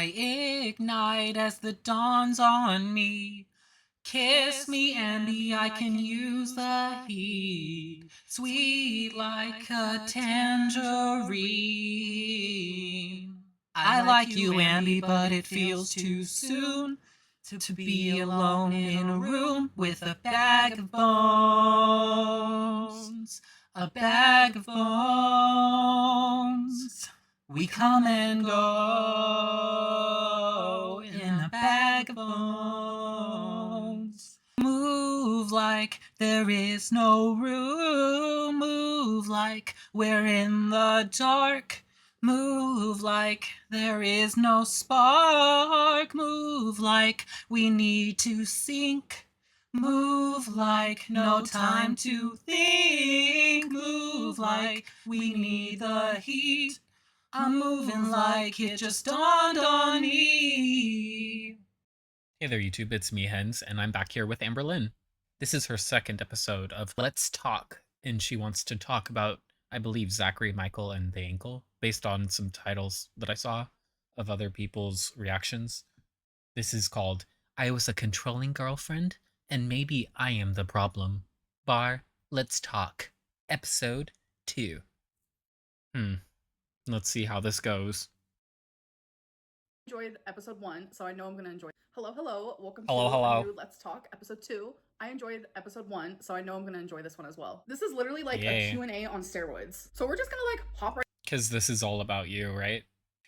I ignite as the dawn's on me. Kiss me, Amby, I can use the heat. Sweet like a tangerine. I like you, Amby, but it feels too soon to be alone in a room with a bag of bones. A bag of bones. We come and go in a bag of bones. Move like there is no room. Move like we're in the dark. Move like there is no spark. Move like we need to sink. Move like no time to think. Move like we need the heat. I'm moving like it just dawned on me. Hey there, YouTube. It's me, Hens, and I'm back here with Amberlynn. This is her second episode of Let's Talk, and she wants to talk about, I believe, Zachary, Michael, and the ankle, based on some titles that I saw of other people's reactions. This is called I Was a Controlling Girlfriend, and Maybe I Am the Problem. Bar, Let's Talk, Episode 2. Let's see how this goes. Enjoyed episode 1, so I know I'm gonna enjoy. Hello, welcome Hello. a new Let's Talk episode 2. I enjoyed episode 1, so I know I'm gonna enjoy this one as well. This is literally like a Q&A on steroids. So we're just gonna like hop right. Because this is all about you, right?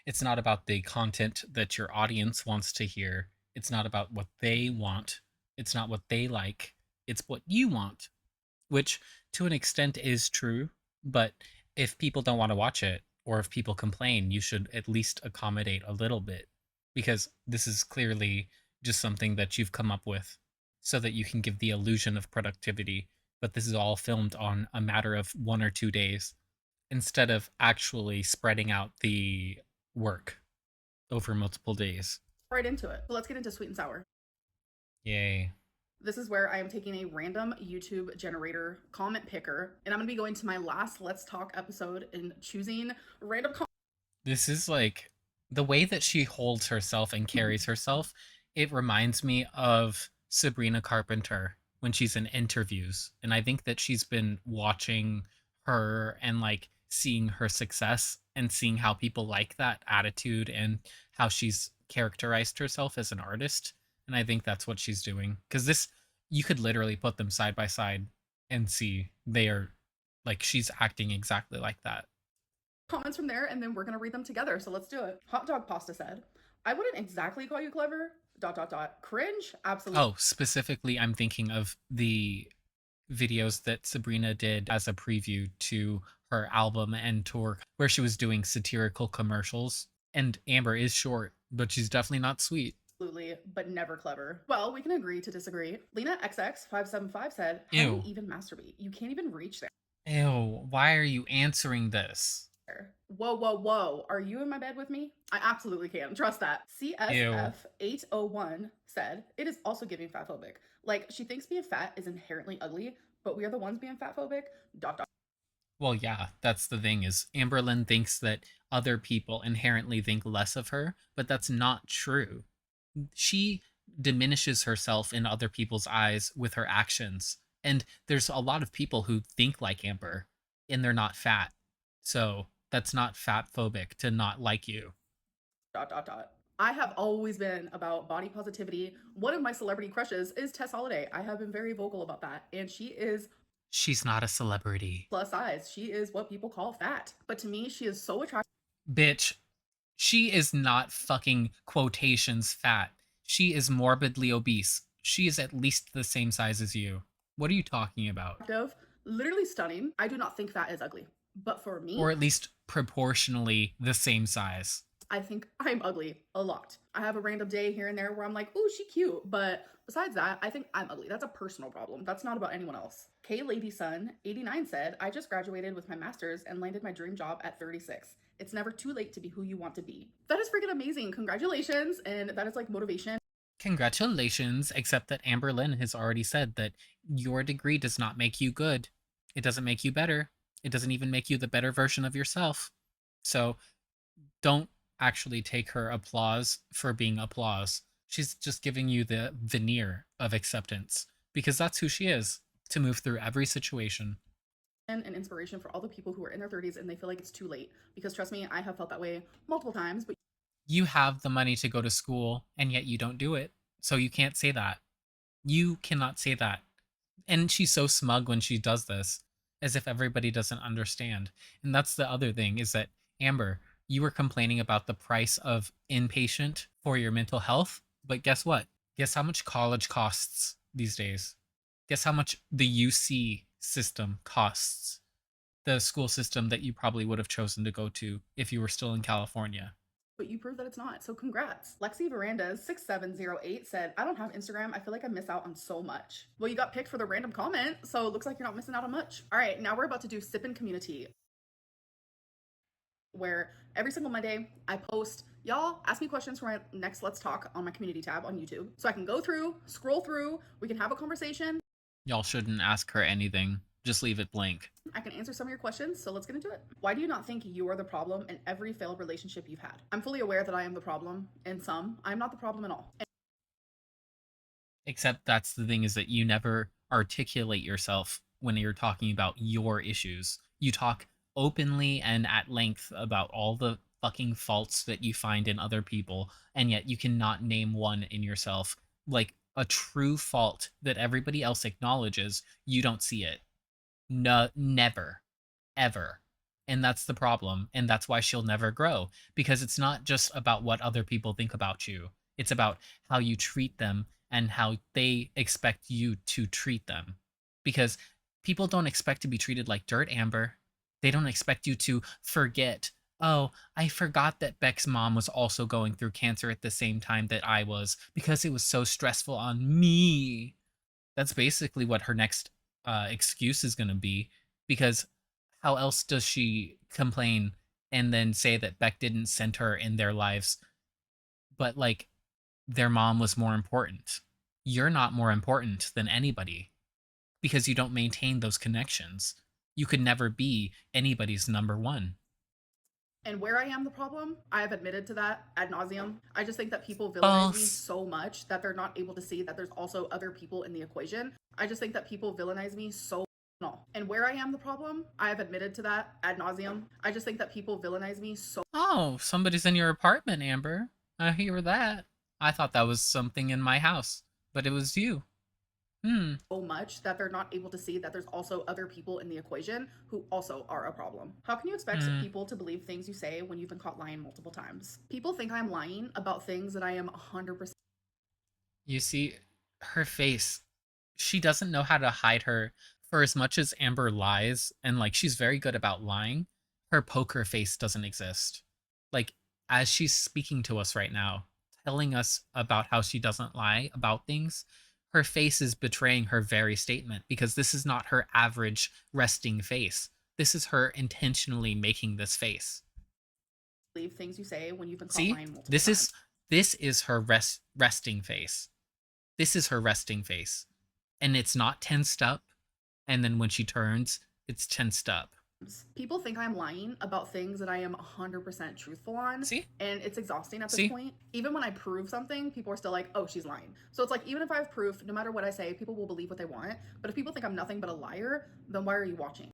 It's not about the content that your audience wants to hear. It's not about what they want. It's not what they like. It's what you want, which to an extent is true. But if people don't want to watch it, or if people complain, you should at least accommodate a little bit, because this is clearly just something that you've come up with so that you can give the illusion of productivity. But this is all filmed on a matter of 1 or 2 days instead of actually spreading out the work over multiple days. Right into it. So let's get into sweet and sour. Yay. This is where I am taking a random YouTube generator comment picker, and I'm gonna be going to my last Let's Talk episode and choosing random comments. This is like the way that she holds herself and carries herself. It reminds me of Sabrina Carpenter when she's in interviews. And I think that she's been watching her and like seeing her success and seeing how people like that attitude and how she's characterized herself as an artist. And I think that's what she's doing. Because this, you could literally put them side by side and see they are like, she's acting exactly like that. Comments from there, and then we're gonna read them together. So let's do it. Hot Dog Pasta said, I wouldn't exactly call you clever. ... Cringe? Absolutely. Oh, specifically, I'm thinking of the videos that Sabrina did as a preview to her album and tour, where she was doing satirical commercials. And Amber is short, but she's definitely not sweet. Absolutely, but never clever. Well, we can agree to disagree. Lena XX575 said, how do you even masturbate? You can't even reach there. Ew, why are you answering this? Whoa. Are you in my bed with me? I absolutely can. Trust that. CSF801 said, it is also giving fatphobic. Like, she thinks being fat is inherently ugly, but we are the ones being fatphobic. ... Well, yeah, that's the thing, is Amberlynn thinks that other people inherently think less of her, but that's not true. She diminishes herself in other people's eyes with her actions. And there's a lot of people who think like Amber, and they're not fat. So that's not fatphobic to not like you. ... I have always been about body positivity. One of my celebrity crushes is Tess Holliday. I have been very vocal about that. And she's not a celebrity. Plus size. She is what people call fat. But to me, she is so attractive. Bitch, she is not fucking quotations fat. She is morbidly obese. She is at least the same size as you. What are you talking about? Literally stunning. I do not think fat is ugly. But for me... or at least proportionally the same size. I think I'm ugly a lot. I have a random day here and there where I'm like, ooh, she cute. But besides that, I think I'm ugly. That's a personal problem. That's not about anyone else. K Lady Sun 89 said, I just graduated with my master's and landed my dream job at 36. It's never too late to be who you want to be. That is freaking amazing. Congratulations. And that is like motivation. Congratulations, except that Amberlynn has already said that your degree does not make you good. It doesn't make you better. It doesn't even make you the better version of yourself. So don't actually take her applause for being applause. She's just giving you the veneer of acceptance because that's who she is to move through every situation. And inspiration for all the people who are in their 30s and they feel like it's too late. Because trust me, I have felt that way multiple times, but You have the money to go to school and yet you don't do it. So you can't say that. You cannot say that. And she's so smug when she does this, as if everybody doesn't understand. And that's the other thing is that, Amber, you were complaining about the price of inpatient for your mental health. But guess what? Guess how much college costs these days? Guess how much the UC system costs? The school system that you probably would have chosen to go to if you were still in California. you prove that it's not. So congrats. Lexi Verandas 6708 said, I don't have Instagram. I feel like I miss out on so much. Well, you got picked for the random comment, so it looks like you're not missing out on much. All right, now we're about to do Sippin' Community, where every single Monday I post, y'all ask me questions for my next Let's Talk on my community tab on YouTube. So I can go through, scroll through, we can have a conversation. Y'all shouldn't ask her anything. Just leave it blank. I can answer some of your questions, so let's get into it. Why do you not think you are the problem in every failed relationship you've had? I'm fully aware that I am the problem in some. I'm not the problem at all. Except that's the thing is that you never articulate yourself when you're talking about your issues. You talk openly and at length about all the fucking faults that you find in other people, and yet you cannot name one in yourself. Like a true fault that everybody else acknowledges, you don't see it. No, never, ever. And that's the problem. And that's why she'll never grow because it's not just about what other people think about you, it's about how you treat them and how they expect you to treat them. Because people don't expect to be treated like dirt, Amber. They don't expect you to forget. Oh, I forgot that Beck's mom was also going through cancer at the same time that I was because it was so stressful on me. That's basically what her next excuse is going to be because how else does she complain and then say that Beck didn't send her in their lives, but like their mom was more important? You're not more important than anybody because you don't maintain those connections. You could never be anybody's number one. And where I am the problem, I have admitted to that ad nauseum. I just think that people villainize me False. so much that they're not able to see that there's also other people in the equation. I just think that people villainize me so no. And where I am the problem, I have admitted to that ad nauseum. I just think that people villainize me so Oh, somebody's in your apartment, Amber. I hear that. I thought that was something in my house, but it was you. Hmm. much that they're not able to see that there's also other people in the equation who also are a problem. How can you expect Hmm. people to believe things you say when you've been caught lying multiple times? People think I'm lying about things that I am 100%. You see, her face, she doesn't know how to hide her. For as much as Amber lies, and like she's very good about lying, her poker face doesn't exist. Like, as she's speaking to us right now, telling us about how she doesn't lie about things, her face is betraying her very statement because this is not her average resting face. This is her intentionally making this face. Believe things you say when you've been caught See? lying multiple This times. is this is her resting face. This is her resting face. And it's not tensed up. And then when she turns, it's tensed up. People think I'm lying about things that I am 100% truthful on. See? And it's exhausting at this See? point. Even when I prove something, people are still like, oh, she's lying. So it's like, even if I have proof, no matter what I say, people will believe what they want. But if people think I'm nothing but a liar, then why are you watching?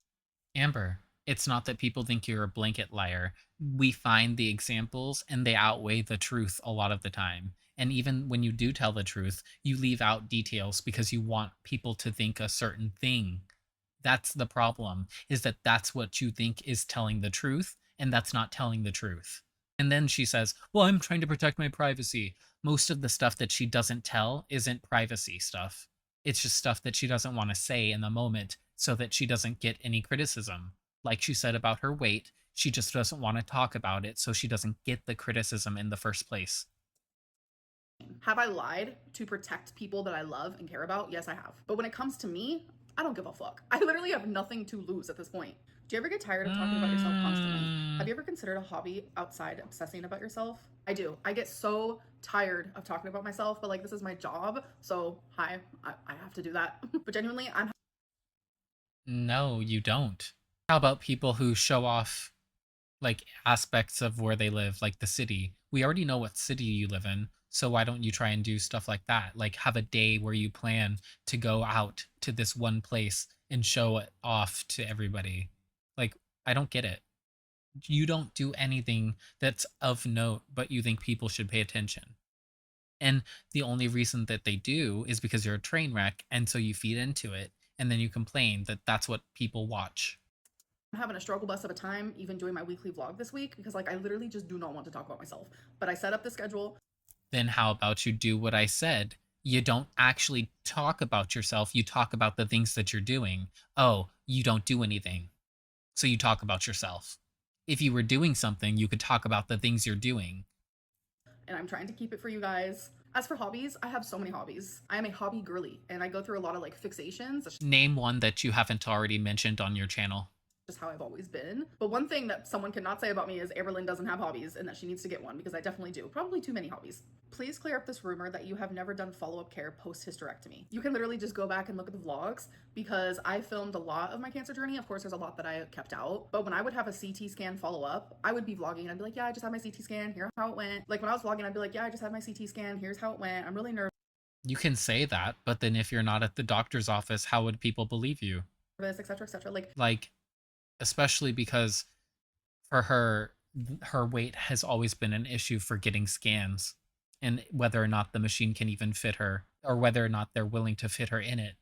Amber, it's not that people think you're a blanket liar. We find the examples and they outweigh the truth a lot of the time. And even when you do tell the truth, you leave out details because you want people to think a certain thing. That's the problem, is that that's what you think is telling the truth, and that's not telling the truth. And then she says, well, I'm trying to protect my privacy. Most of the stuff that she doesn't tell isn't privacy stuff. It's just stuff that she doesn't want to say in the moment so that she doesn't get any criticism. Like she said about her weight, she just doesn't want to talk about it so she doesn't get the criticism in the first place. Have I lied to protect people that I love and care about? Yes, I have. But when it comes to me, I don't give a fuck. I literally have nothing to lose at this point. Do you ever get tired of talking about yourself constantly? Have you ever considered a hobby outside obsessing about yourself? I do. I get so tired of talking about myself, but like this is my job, so I have to do that. But genuinely, I'm No, you don't. How about people who show off like aspects of where they live, like the city. We already know what city you live in. So why don't you try and do stuff like that? Like have a day where you plan to go out to this one place and show it off to everybody. Like I don't get it. You don't do anything that's of note, but you think people should pay attention. And the only reason that they do is because you're a train wreck and so you feed into it and then you complain that that's what people watch. I'm having a struggle bus of a time even doing my weekly vlog this week because like I literally just do not want to talk about myself. But I set up the schedule. Then how about you do what I said? You don't actually talk about yourself, you talk about the things that you're doing. Oh, you don't do anything. So you talk about yourself. If you were doing something, you could talk about the things you're doing. And I'm trying to keep it for you guys. As for hobbies, I have so many hobbies. I am a hobby girly and I go through a lot of like fixations. That's Name one that you haven't already mentioned on your channel. just how I've always been. But one thing that someone cannot say about me is Amberlynn doesn't have hobbies and that she needs to get one because I definitely do. Probably too many hobbies. Please clear up this rumor that you have never done follow-up care post-hysterectomy. You can literally just go back and look at the vlogs because I filmed a lot of my cancer journey. Of course, there's a lot that I kept out. But when I would have a CT scan follow-up, I would be vlogging and I'd be like, yeah, I just had my CT scan. Here's how it went. Like when I was vlogging, I'd be like, yeah, I just had my CT scan. Here's how it went. I'm really nervous, You can say that, but then if you're not at the doctor's office, how would people believe you? etc., etc. Like Like, especially because for her weight has always been an issue for getting scans and whether or not the machine can even fit her or whether or not they're willing to fit her in it.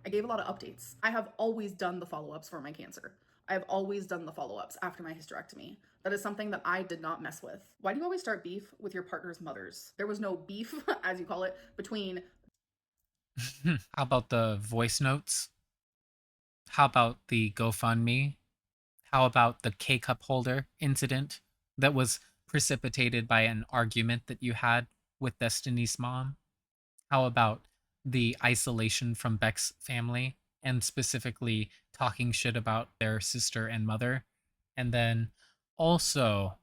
I gave a lot of updates. I have always done the follow-ups for my cancer. I have always done the follow-ups after my hysterectomy. That is something that I did not mess with. Why do you always start beef with your partner's mothers? There was no beef, as you call it, between How about the voice notes? How about the GoFundMe? How about the K cup holder incident that was precipitated by an argument that you had with Destiny's mom? How about the isolation from Beck's family and specifically talking shit about their sister and mother? And then also,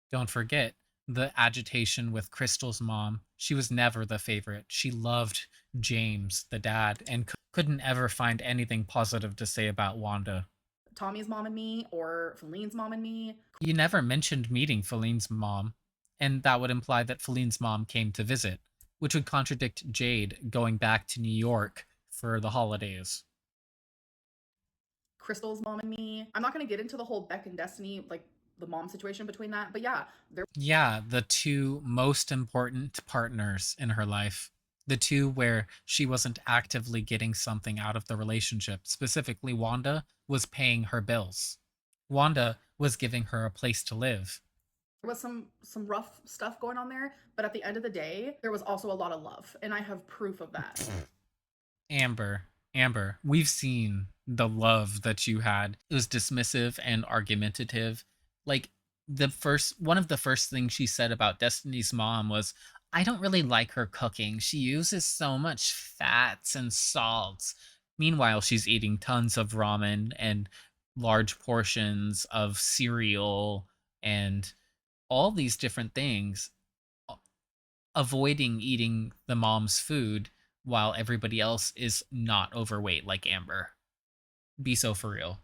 don't forget the agitation with Crystal's mom. She was never the favorite. She loved James, the dad, and couldn't ever find anything positive to say about Wanda. Tommy's mom and me or Feline's mom and me. You never mentioned meeting Feline's mom, and that would imply that Feline's mom came to visit, which would contradict Jade going back to New York for the holidays. Crystal's mom and me. I'm not going to get into the whole Beck and Destiny, like the mom situation between that, but yeah, there Yeah, the two most important partners in her life. The two where she wasn't actively getting something out of the relationship. Specifically, Wanda was paying her bills. Wanda was giving her a place to live. was some rough stuff going on there, but at the end of the day, there was also a lot of love, and I have proof of that. Amber, we've seen the love that you had. It was dismissive and argumentative. Like the first one of the first things she said about Destiny's mom was, I don't really like her cooking. She uses so much fats and salts. Meanwhile, she's eating tons of ramen and large portions of cereal and all these different things, avoiding eating the mom's food while everybody else is not overweight like Amber. Be so for real.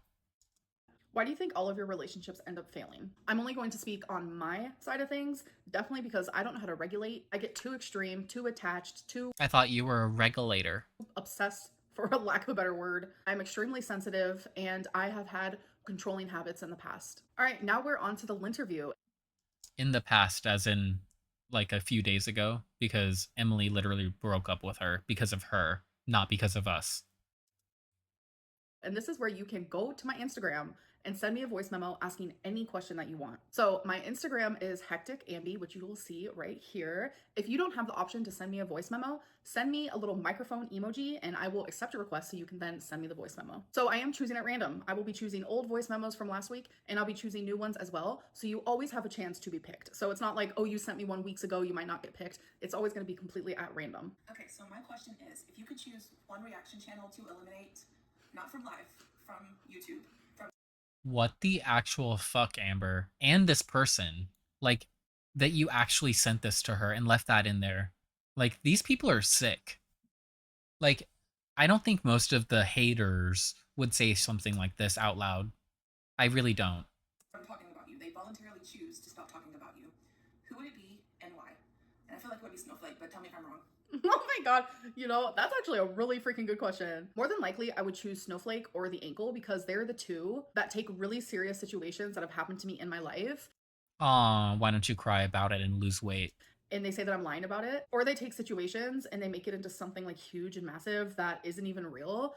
Why do you think all of your relationships end up failing? I'm only going to speak on my side of things, definitely because I don't know how to regulate. I get too extreme, too attached, too I thought you were a regulator. obsessed, for a lack of a better word. I'm extremely sensitive and I have had controlling habits in the past. All right, now we're on to the interview. In the past, as in like a few days ago, because Emily literally broke up with her because of her, not because of us. And this is where you can go to my Instagram and send me a voice memo asking any question that you want. So my Instagram is hectic ambi, which you will see right here. If you don't have the option to send me a voice memo, send me a little microphone emoji and I will accept your request so you can then send me the voice memo. So I am choosing at random. I will be choosing old voice memos from last week and I'll be choosing new ones as well. So you always have a chance to be picked. So it's not like, oh, you sent me one weeks ago, you might not get picked. It's always going to be completely at random. Okay, so my question is, if you could choose one reaction channel to eliminate, not from live, from YouTube, from What the actual fuck, Amber? And this person, like, that you actually sent this to her and left that in there. Like, these people are sick. Like, I don't think most of the haters would say something like this out loud. I really don't. talking you snowflake, but tell me if I'm wrong. Oh my god, you know, that's actually a really freaking good question. More than likely, I would choose snowflake or the ankle because they're the two that take really serious situations that have happened to me in my life. Aw, why don't you cry about it and lose weight? And they say that I'm lying about it, or they take situations and they make it into something like huge and massive that isn't even real.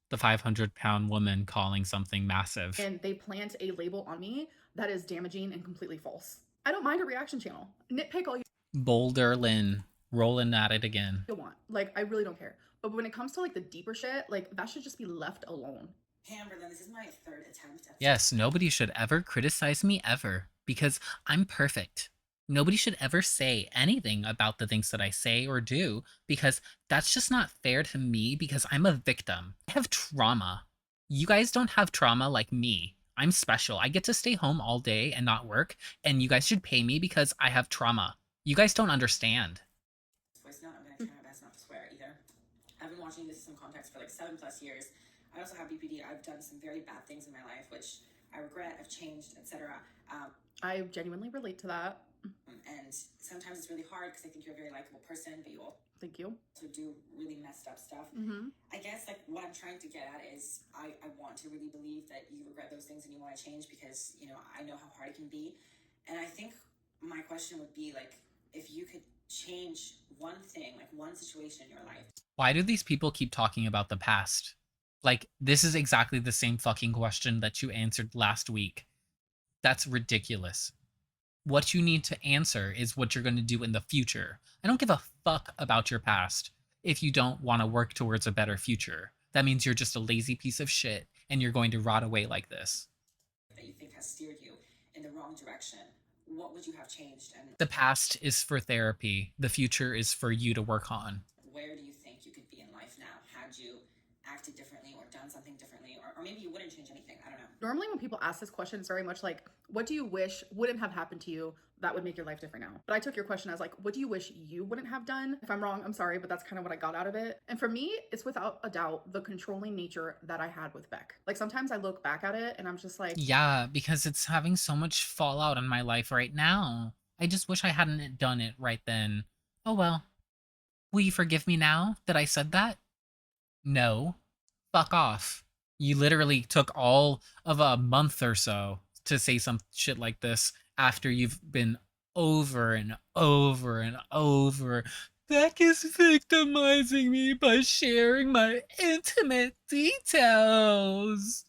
The 500-pound woman calling something massive. And they plant a label on me that is damaging and completely false. I don't mind a reaction channel. Nitpick all you Boulder Lynn, rolling at it again. want. Like, I really don't care. But when it comes to like the deeper shit, like that should just be left alone. Hey, Amberlynn, this is my third attempt at Yes, nobody should ever criticize me ever, because I'm perfect. Nobody should ever say anything about the things that I say or do, because that's just not fair to me, because I'm a victim. I have trauma. You guys don't have trauma like me. I'm special. I get to stay home all day and not work, and you guys should pay me because I have trauma. You guys don't understand. voice note. I'm gonna try my best not to swear either. I've been watching this in context for like 7+ years. I also have BPD. I've done some very bad things in my life, which I regret. I've changed, etc. I genuinely relate to that. And sometimes it's really hard because I think you're a very likable person, but you Thank you. also do really messed up stuff. Mm-hmm. I guess like what I'm trying to get at is I want to really believe that you regret those things and you want to change because, you know, I know how hard it can be. And I think my question would be like, if you could change one thing, like one situation in your life. Why do these people keep talking about the past? Like, this is exactly the same fucking question that you answered last week. That's ridiculous. What you need to answer is what you're going to do in the future. I don't give a fuck about your past if you don't want to work towards a better future. That means you're just a lazy piece of shit and you're going to rot away like this. That you think has steered you in the wrong direction. What would you have changed? And The past is for therapy. The future is for you to work on. where do you think you could be in life now had you acted differently or done something differently, or maybe you wouldn't change anything? I don't know. Normally when people ask this question, it's very much like, what do you wish wouldn't have happened to you that would make your life different now? But I took your question as like, what do you wish you wouldn't have done? If I'm wrong, I'm sorry, but that's kind of what I got out of it. And for me, it's without a doubt the controlling nature that I had with Beck. Like sometimes I look back at it and I'm just like, Yeah, because it's having so much fallout in my life right now. I just wish I hadn't done it right then. Oh well. Will you forgive me now that I said that? No. Fuck off. You literally took all of a month or so to say some shit like this after you've been over and over and over. Beck is victimizing me by sharing my intimate details.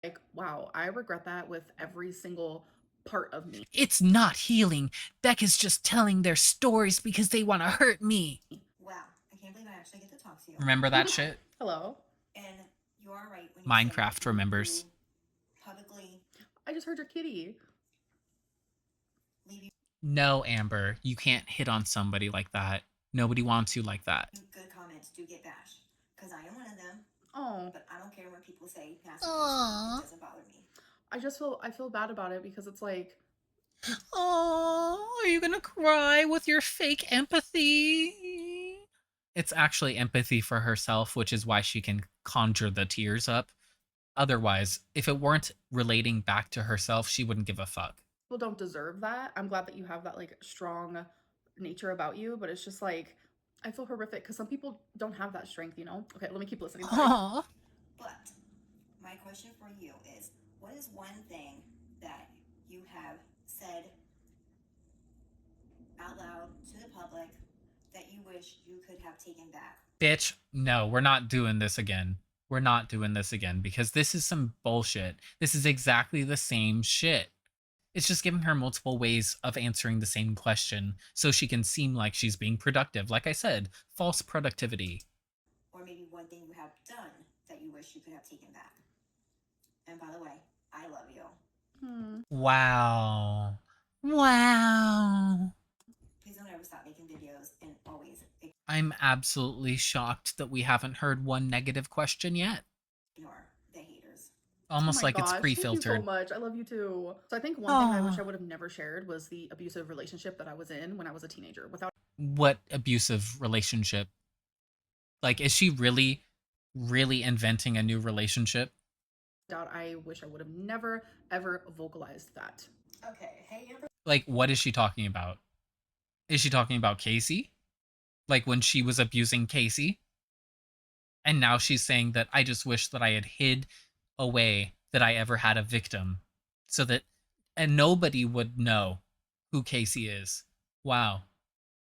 like, wow, I regret that with every single part of me. It's not healing. Beck is just telling their stories because they want to hurt me. Wow, I can't believe I actually get to talk to you. Remember that shit? Hello? And you are right when you Minecraft say remembers. you publicly I just heard your kitty. leave you No, Amber, you can't hit on somebody like that. Nobody wants you like that. good comments do get bashed because I am one of them. Oh, But I don't care when people say nasty things. Aww. It doesn't bother me. I feel bad about it because it's like, Oh, are you gonna cry with your fake empathy? It's actually empathy for herself, which is why she can conjure the tears up. Otherwise, if it weren't relating back to herself, she wouldn't give a fuck. people don't deserve that. I'm glad that you have that like strong nature about you, but it's just like, I feel horrific because some people don't have that strength, you know? Okay, let me keep listening. Sorry. Aww. But my question for you is, what is one thing that you have said out loud to the public that you wish you could have taken back? Bitch, no, we're not doing this again. We're not doing this again because this is some bullshit. This is exactly the same shit. It's just giving her multiple ways of answering the same question so she can seem like she's being productive. Like I said, false productivity. Or maybe one thing you have done that you wish you could have taken back. And by the way, I love you. Wow. Wow. Please don't ever stop making videos and always I'm absolutely shocked that we haven't heard one negative question yet. ignore the haters. Almost Oh my like it's gosh, pre-filtered. Thank you so much. I love you too. So I think one thing I wish I would have never shared was the abusive relationship that I was in when I was a teenager. Without What abusive relationship? Like, is she really, really inventing a new relationship? doubt, I wish I would have never ever vocalized that. Okay, hey Amber. Like, what is she talking about? Is she talking about Casey? Like when she was abusing Casey? And now she's saying that I just wish that I had hid away that I ever had a victim so that and nobody would know who Casey is. Wow.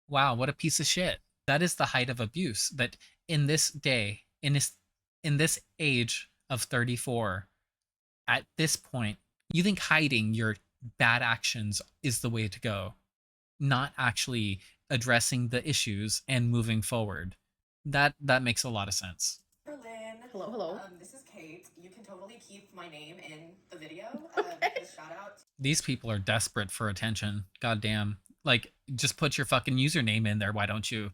Wow, what a piece of shit. That is the height of abuse that in this day, in this age of 34, at this point, you think hiding your bad actions is the way to go, not actually addressing the issues and moving forward. That makes a lot of sense. Berlin. Hello, hello. This is Kate. You can totally keep my name in the video. Okay. Because shout out These people are desperate for attention. Goddamn. Like, just put your fucking username in there, why don't you?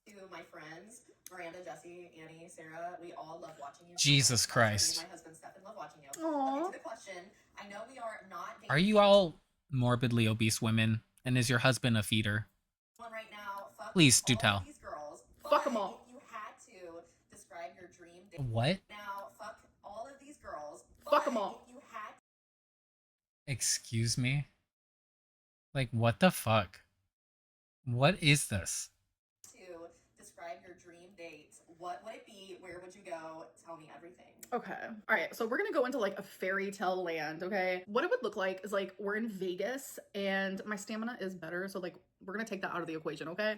to my friends, Miranda, Jesse, Annie, Sarah. We all love watching you. Jesus Also, Christ. me and my husband Stefan love watching you. Aw. Okay, to the question. I know we are not dating Are you all morbidly obese women? And is your husband a feeder? one right now. Fuck Please do all tell. of these girls. Fuck 'em But all. If you had to describe your dream date What? now, fuck all of these girls. Fuck 'em But all. If you had Excuse me? Like, what the fuck? What is this? to describe your dream date, what would it be? Where would you go? Tell me everything. Okay. All right. So we're going to go into like a fairy tale land. Okay. What it would look like is like we're in Vegas and my stamina is better. So like we're going to take that out of the equation. Okay.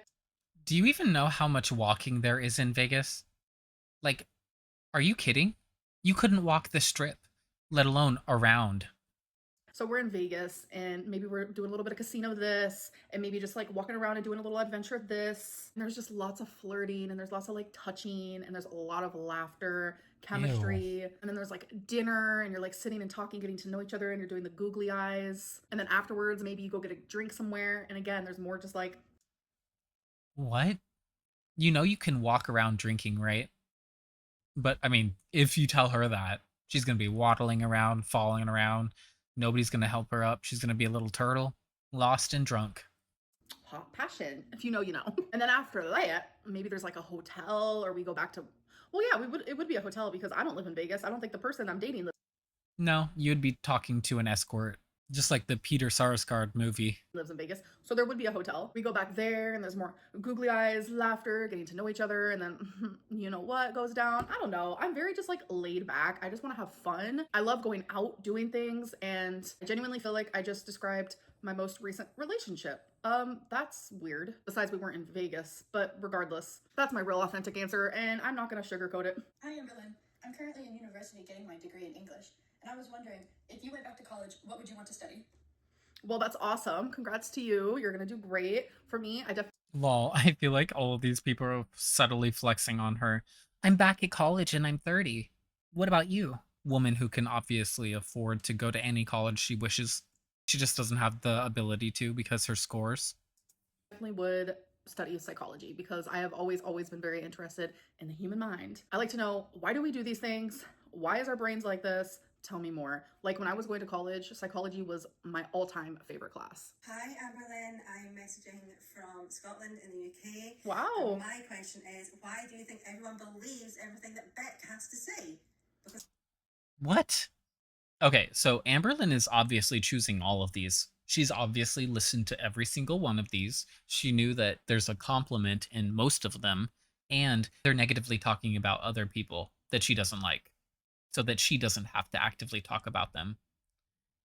Do you even know how much walking there is in Vegas? Like, are you kidding? You couldn't walk the strip, let alone around. So we're in Vegas and maybe we're doing a little bit of casino this and maybe just like walking around and doing a little adventure of this. And there's just lots of flirting and there's lots of like touching and there's a lot of laughter, chemistry. And then there's like dinner and you're like sitting and talking, getting to know each other and you're doing the googly eyes. And then afterwards, maybe you go get a drink somewhere. And again, there's more just like, What? You know you can walk around drinking, right? But, I mean, if you tell her that, she's gonna be waddling around, falling around. Nobody's gonna help her up. She's gonna be a little turtle, lost and drunk. hot passion. If you know, you know. And then after that, maybe there's like a hotel or we go back to, well, yeah, it would be a hotel because I don't live in Vegas. I don't think the person I'm dating No, you'd be talking to an escort, just like the Peter Sarsgaard movie. lives in Vegas. So there would be a hotel. We go back there and there's more googly eyes, laughter, getting to know each other. And then you know what goes down? I don't know. I'm very just like laid back. I just want to have fun. I love going out, doing things. And I genuinely feel like I just described my most recent relationship. That's weird. Besides, we weren't in Vegas, but regardless, that's my real authentic answer. And I'm not going to sugarcoat it. Hi, Amberlynn. I'm currently in university getting my degree in English, and I was wondering, if you went back to college, what would you want to study? Well, that's awesome. Congrats to you. You're going to do great. For me, I definitely Lol, I feel like all of these people are subtly flexing on her. I'm back at college and I'm 30. What about you? Woman who can obviously afford to go to any college she wishes. She just doesn't have the ability to because her scores. would study psychology because I have always been very interested in the human mind. I like to know, why do we do these things? Why is our brains like this? Tell me more. Like when I was going to college, psychology was my all-time favorite class. Hi, Amberlynn. I'm messaging from Scotland in the UK. Wow. And my question is, why do you think everyone believes everything that Beck has to say? What? Okay, so Amberlynn is obviously choosing all of these. She's obviously listened to every single one of these. She knew that there's a compliment in most of them, and they're negatively talking about other people that she doesn't like, so that she doesn't have to actively talk about them.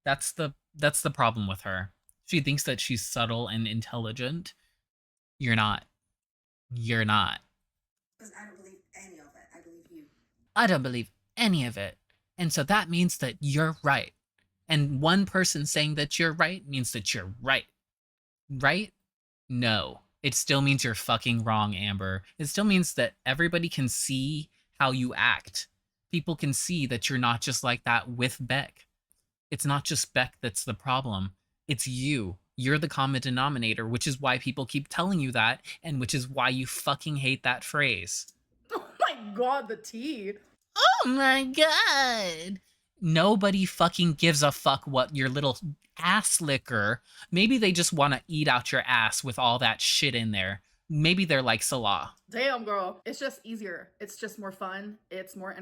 That's the problem with her. She thinks that she's subtle and intelligent. You're not. You're not. Because I don't believe any of it. I believe you. I don't believe any of it. And so that means that you're right. And one person saying that you're right means that you're right. Right? No. It still means you're fucking wrong, Amber. It still means that everybody can see how you act. People can see that you're not just like that with Beck. It's not just Beck that's the problem. It's you. You're the common denominator, which is why people keep telling you that, and which is why you fucking hate that phrase. Oh my god, the tea. Oh my god. Nobody fucking gives a fuck what your little ass licker. Maybe they just want to eat out your ass with all that shit in there. Maybe they're like Salah. Damn, girl. It's just easier. It's just more fun. It's more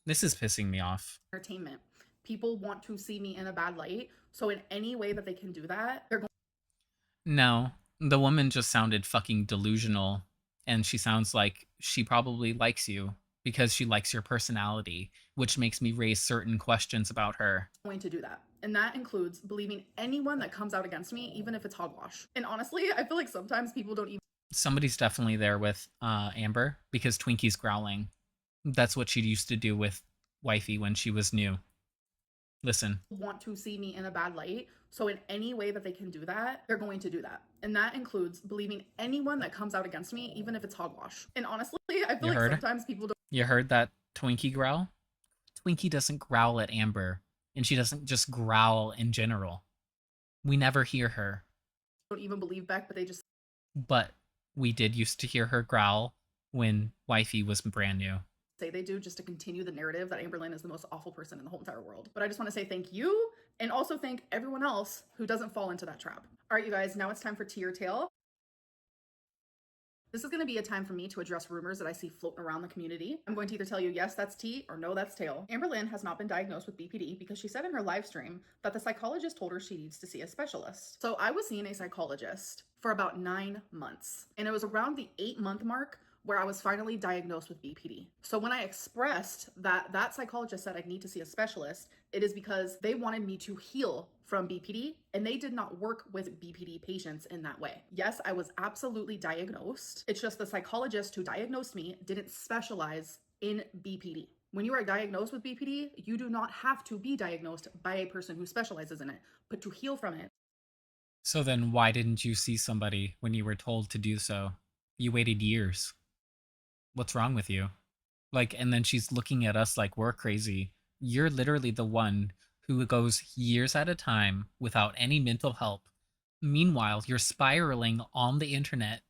This is pissing me off. entertainment. People want to see me in a bad light. So in any way that they can do that, they're going No, The woman just sounded fucking delusional, and she sounds like she probably likes you because she likes your personality, which makes me raise certain questions about her. Going to do that. And that includes believing anyone that comes out against me, even if it's hogwash. And honestly, I feel like sometimes people don't even Somebody's definitely there with Amber because Twinkie's growling. That's what she used to do with Wifey when she was new. Listen. want to see me in a bad light. So in any way that they can do that, they're going to do that. And that includes believing anyone that comes out against me, even if it's hogwash. And honestly, I feel like sometimes people don't You heard that Twinkie growl? Twinkie doesn't growl at Amber, and she doesn't just growl in general. We never hear her. even believe Beck, but they just But we did used to hear her growl when Wifey was brand new. say they do just to continue the narrative that Amberlynn is the most awful person in the whole entire world. But I just want to say thank you, and also thank everyone else who doesn't fall into that trap. All right, you guys, now it's time for Tea or Tale. This is going to be a time for me to address rumors that I see floating around the community. I'm going to either tell you yes, that's tea, or no, that's tail. Amberlynn has not been diagnosed with BPD because she said in her live stream that the psychologist told her she needs to see a specialist. So I was seeing a psychologist for about 9 months, and it was around the 8-month mark where I was finally diagnosed with BPD. So when I expressed that that psychologist said I need to see a specialist, it is because they wanted me to heal from BPD, and they did not work with BPD patients in that way. Yes, I was absolutely diagnosed. It's just the psychologist who diagnosed me didn't specialize in BPD. When you are diagnosed with BPD, you do not have to be diagnosed by a person who specializes in it, but to heal from it. So then why didn't you see somebody when you were told to do so? You waited years. What's wrong with you? Like, and then she's looking at us like we're crazy. You're literally the one who goes years at a time without any mental help. Meanwhile, you're spiraling on the internet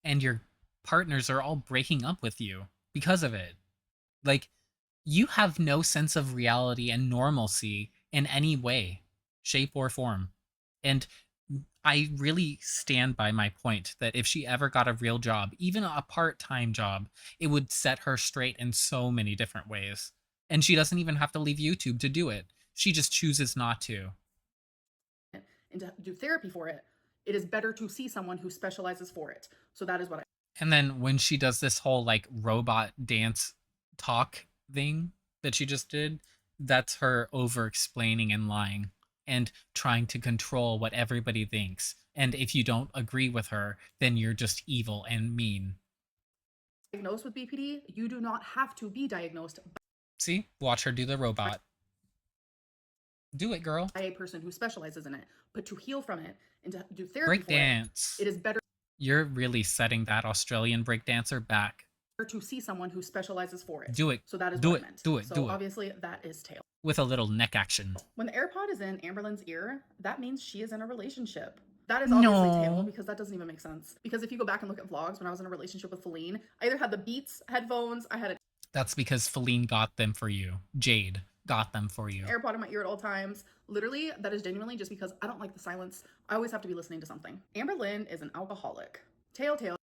and your partners are all breaking up with you because of it. Like, you have no sense of reality and normalcy in any way, shape, or form. And I really stand by my point that if she ever got a real job, even a part-time job, it would set her straight in so many different ways. And she doesn't even have to leave YouTube to do it. She just chooses not to. And to do therapy for it, it is better to see someone who specializes for it. So that is what I. And then when she does this whole like robot dance talk thing that she just did, that's her over explaining and lying and trying to control what everybody thinks. And if you don't agree with her, then you're just evil and mean. Diagnosed with BPD, you do not have to be diagnosed See? Watch her do the robot. Do it, girl. by a person who specializes in it, but to heal from it and to do therapy Break for dance. it is better You're really setting that Australian breakdancer back. to see someone who specializes for it. Do it. So that is Do what it. I meant. Do it. So Do it. obviously that is tail. With a little neck action. When the AirPod is in Amberlynn's ear, that means she is in a relationship. That is obviously tail because that doesn't even make sense. Because if you go back and look at vlogs when I was in a relationship with Feline, I either had the Beats headphones, I had a That's because Feline got them for you. Jade got them for you. AirPod in my ear at all times. Literally, that is genuinely just because I don't like the silence. I always have to be listening to something. Amberlynn is an alcoholic. Tail.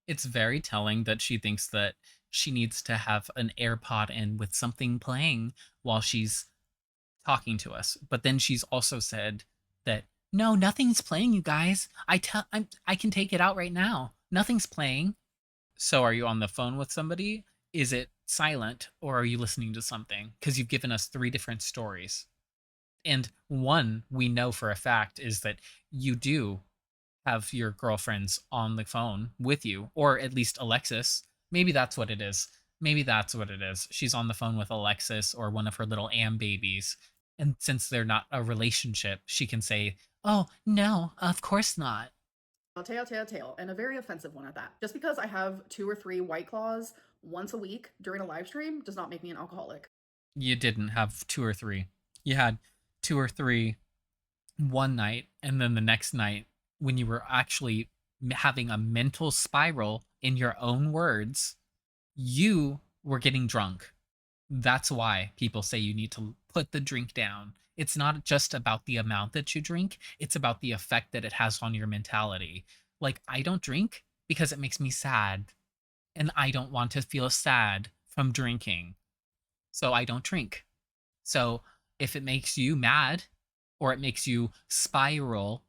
It's very telling that she thinks that she needs to have an AirPod in with something playing while she's talking to us. But then she's also said that no, nothing's playing, you guys. I can take it out right now. Nothing's playing. So are you on the phone with somebody? Is it silent or are you listening to something? Because you've given us 3 different stories. And one we know for a fact is that you do have your girlfriends on the phone with you, or at least Alexis. Maybe that's what it is. Maybe that's what it is. She's on the phone with Alexis or one of her little Am babies. And since they're not a relationship, she can say, oh, no, of course not. Tail, and a very offensive one at that. Just because I have 2 or 3 White Claws once a week during a live stream does not make me an alcoholic. You didn't have 2 or 3. You had 2 or 3 one night, and then the next night, when you were actually having a mental spiral in your own words, you were getting drunk. That's why people say you need to put the drink down. It's not just about the amount that you drink, it's about the effect that it has on your mentality. Like, I don't drink because it makes me sad, and I don't want to feel sad from drinking. So I don't drink. So if it makes you mad or it makes you spiral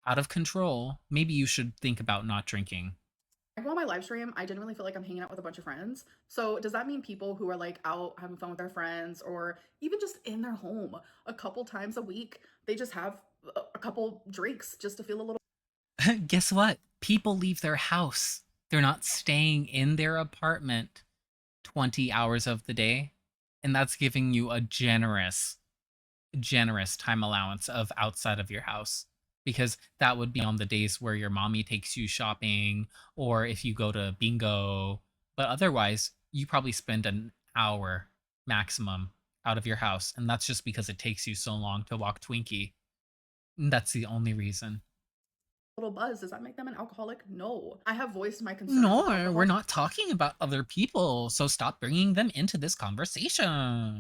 out of control, maybe you should think about not drinking. I go on my live stream, I genuinely feel like I'm hanging out with a bunch of friends. So does that mean people who are like out having fun with their friends or even just in their home a couple times a week, they just have a couple drinks just to feel a little Guess what? People leave their house. They're not staying in their apartment 20 hours of the day. And that's giving you a generous time allowance of outside of your house, because that would be on the days where your mommy takes you shopping or if you go to bingo. But otherwise, you probably spend an hour maximum out of your house. And that's just because it takes you so long to walk Twinkie. And that's the only reason. buzz. Does that make them an alcoholic? No. I have voiced my concerns with No, we're alcohol not talking about other people. So stop bringing them into this conversation.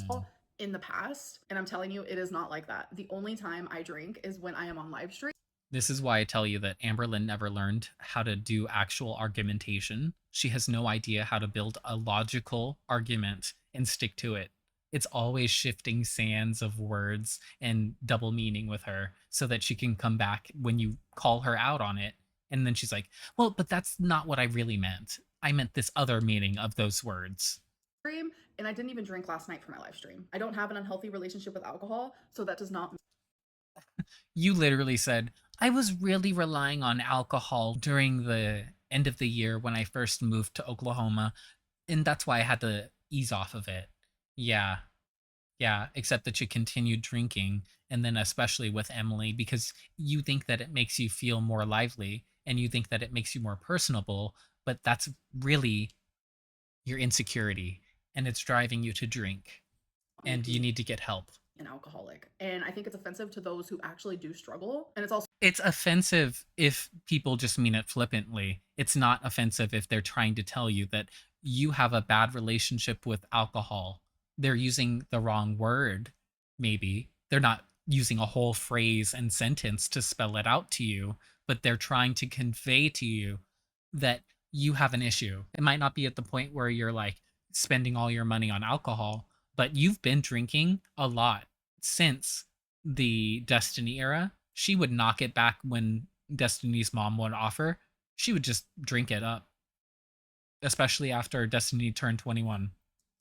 in the past, and I'm telling you, it is not like that. The only time I drink is when I am on live stream. This is why I tell you that Amberlynn never learned how to do actual argumentation. She has no idea how to build a logical argument and stick to it. It's always shifting sands of words and double meaning with her so that she can come back when you call her out on it. And then she's like, well, but that's not what I really meant. I meant this other meaning of those words. And I didn't even drink last night for my live stream. I don't have an unhealthy relationship with alcohol, so that does not You literally said, I was really relying on alcohol during the end of the year when I first moved to Oklahoma, and that's why I had to ease off of it. Yeah, yeah, except that you continued drinking, and then especially with Emily, because you think that it makes you feel more lively and you think that it makes you more personable, but that's really your insecurity, and it's driving you to drink, and you need to get help. an alcoholic. And I think it's offensive to those who actually do struggle. And it's also It's offensive if people just mean it flippantly. It's not offensive if they're trying to tell you that you have a bad relationship with alcohol. They're using the wrong word, maybe. They're not using a whole phrase and sentence to spell it out to you, but they're trying to convey to you that you have an issue. It might not be at the point where you're like spending all your money on alcohol, but you've been drinking a lot since the Destiny era. She would knock it back when Destiny's mom would offer. She would just drink it up, especially after Destiny turned 21.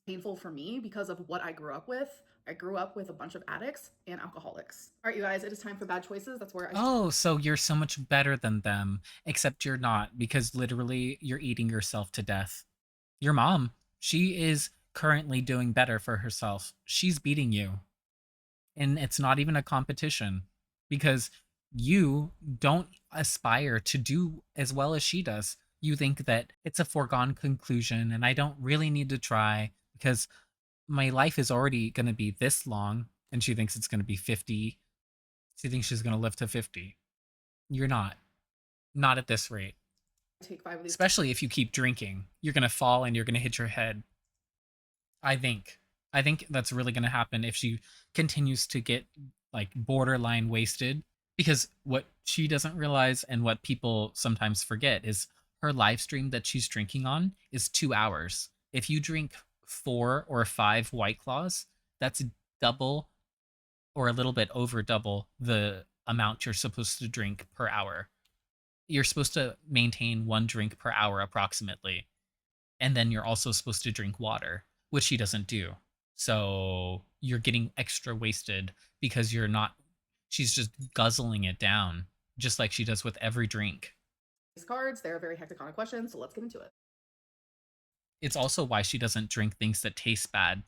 painful for me because of what I grew up with. I grew up with a bunch of addicts and alcoholics. All right, you guys, it is time for bad choices. That's where I Oh, so you're so much better than them, except you're not, because literally you're eating yourself to death. Your mom, she is currently doing better for herself. She's beating you. And it's not even a competition because you don't aspire to do as well as she does. You think that it's a foregone conclusion and I don't really need to try because my life is already going to be this long, and she thinks it's going to be 50. She thinks she's going to live to 50. You're not. Not at this rate. take 5 of these. Especially if you keep drinking. You're going to fall and you're going to hit your head. I think. I think that's really going to happen if she continues to get like borderline wasted. Because what she doesn't realize and what people sometimes forget is her live stream that she's drinking on is 2 hours. If you drink 4 or 5 White Claws, that's double or a little bit over double the amount you're supposed to drink per hour. You're supposed to maintain 1 drink per hour approximately. And then you're also supposed to drink water, which she doesn't do. So you're getting extra wasted because you're not, she's just guzzling it down, just like she does with every drink. Cards, they're very hectonic questions, so let's get into it. It's also why she doesn't drink things that taste bad,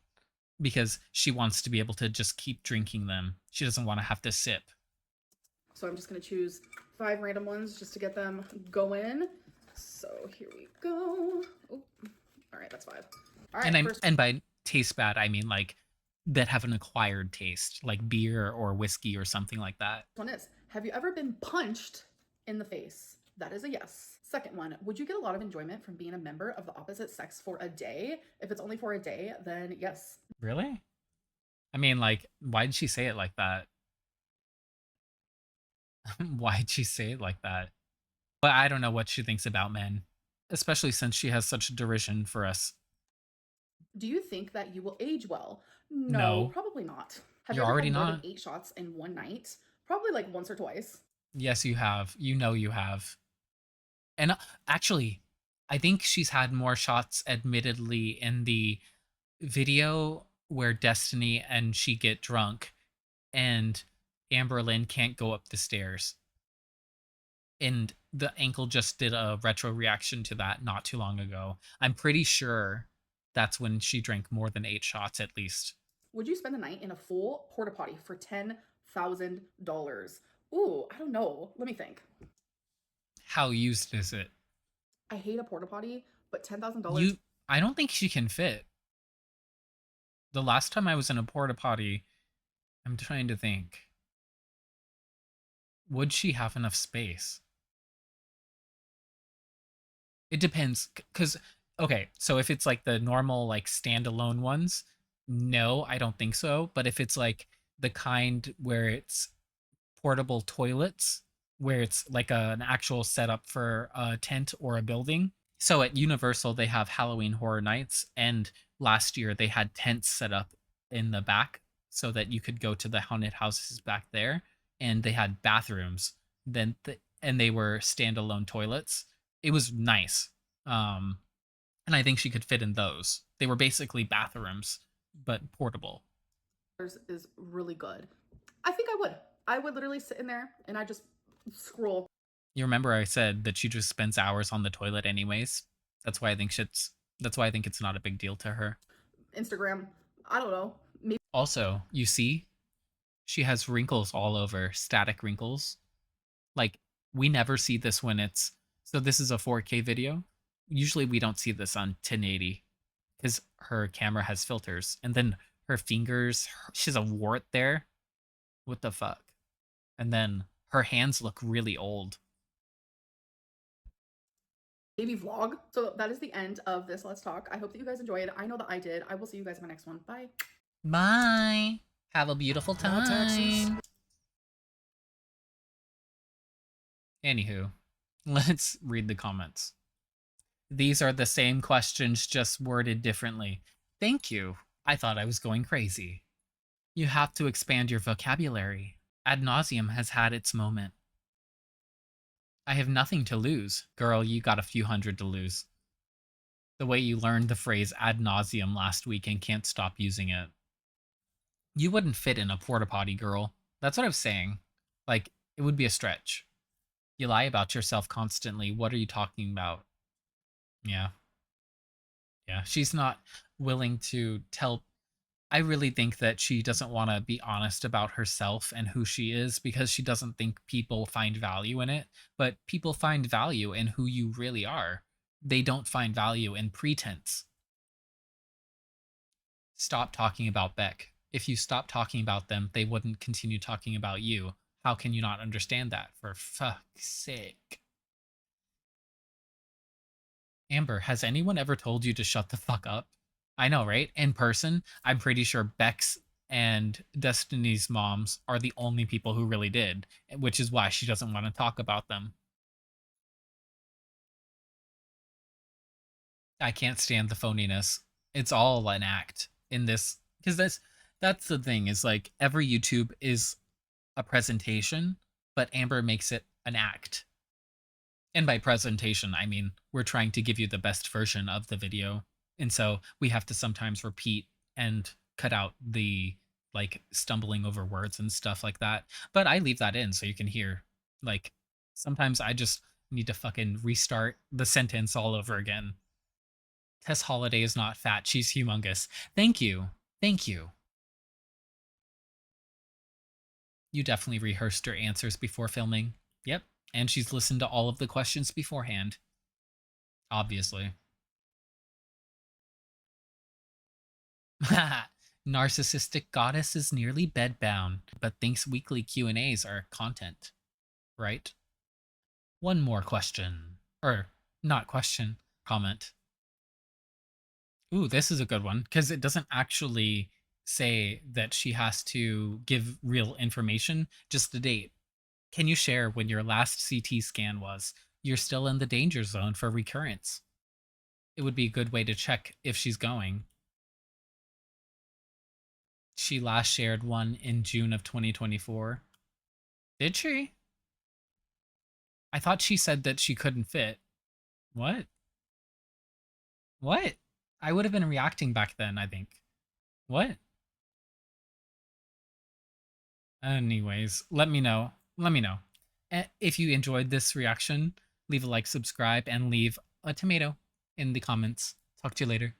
because she wants to be able to just keep drinking them. She doesn't want to have to sip. So I'm just going to choose 5 random ones just to get them going. So here we go. Oh, all right, that's 5. All right, And by taste bad, I mean like that have an acquired taste, like beer or whiskey or something like that. one is, have you ever been punched in the face? That is a yes. Second one, would you get a lot of enjoyment from being a member of the opposite sex for a day? If it's only for a day, then yes. Really? I mean, like, why did she say it like that? Why did she say it like that? But I don't know what she thinks about men, especially since she has such derision for us. Do you think that you will age well? No, No. probably not. Have You're you ever already had more not. than 8 shots in one night? Probably like once or twice. Yes, you have. You know you have. And actually, I think she's had more shots, admittedly, in the video where Destiny and she get drunk and Amberlynn can't go up the stairs. And the ankle just did a retro reaction to that not too long ago. I'm pretty sure that's when she drank more than 8 shots at least. Would you spend the night in a full porta potty for $10,000? Ooh, I don't know. Let me think. How used is it? I hate a porta potty, but $10,000. You I don't think she can fit. The last time I was in a porta potty, I'm trying to think. Would she have enough space? It depends, cuz okay, so if it's like the normal like standalone ones, no, I don't think so, but if it's like the kind where it's portable toilets, where it's like an actual setup for a tent or a building. So at Universal they have Halloween Horror Nights, and last year they had tents set up in the back so that you could go to the haunted houses back there, and they had bathrooms. And they were standalone toilets. It was nice. Um and I think she could fit in those. They were basically bathrooms but portable. Is really good. I think I would. I would literally sit in there and I just scroll. You remember I said that she just spends hours on the toilet anyways? That's why I think it's not a big deal to her. Instagram. I don't know. Maybe Also, you see, she has wrinkles all over, static wrinkles. Like, we never see this when it's so this is a 4K video. Usually we don't see this on 1080 because her camera has filters. And then her fingers, she has a wart there. What the fuck? And then her hands look really old. vlog. So that is the end of this Let's Talk. I hope that you guys enjoyed. I know that I did. I will see you guys in my next one. Bye. Bye. Have a beautiful time. Anywho, let's read the comments. These are the same questions, just worded differently. Thank you. I thought I was going crazy. You have to expand your vocabulary. Ad nauseum has had its moment. I have nothing to lose. Girl, you got a few hundred to lose. The way you learned the phrase ad nauseum last week and can't stop using it. You wouldn't fit in a porta potty, girl. That's what I was saying. Like, it would be a stretch. You lie about yourself constantly. What are you talking about? Yeah. Yeah. She's not willing to tell. I really think that she doesn't want to be honest about herself and who she is because she doesn't think people find value in it. But people find value in who you really are. They don't find value in pretense. Stop talking about Beck. If you stop talking about them, they wouldn't continue talking about you. How can you not understand that? For fuck's sake. Amber, has anyone ever told you to shut the fuck up? I know, right? In person, I'm pretty sure Beck's and Destiny's moms are the only people who really did, which is why she doesn't want to talk about them. I can't stand the phoniness. It's all an act in this because that's the thing is like every YouTube is a presentation, but Amber makes it an act. And by presentation, I mean we're trying to give you the best version of the video. And so we have to sometimes repeat and cut out the like stumbling over words and stuff like that. But I leave that in so you can hear. Like sometimes I just need to fucking restart the sentence all over again. Tess Holiday is not fat, she's humongous. Thank you. Thank you. You definitely rehearsed your answers before filming. Yep. And she's listened to all of the questions beforehand. Obviously. Narcissistic goddess is nearly bedbound, but thinks weekly Q&As are content. Right? One more question. Or, not question, comment. Ooh, this is a good one, because it doesn't actually say that she has to give real information, just the date. Can you share when your last CT scan was? You're still in the danger zone for recurrence. It would be a good way to check if she's going. She last shared one in June of 2024. Did she? I thought she said that she couldn't fit. What? What? I would have been reacting back then, I think. What? Anyways, let me know. Let me know. If you enjoyed this reaction, leave a like, subscribe, and leave a tomato in the comments. Talk to you later.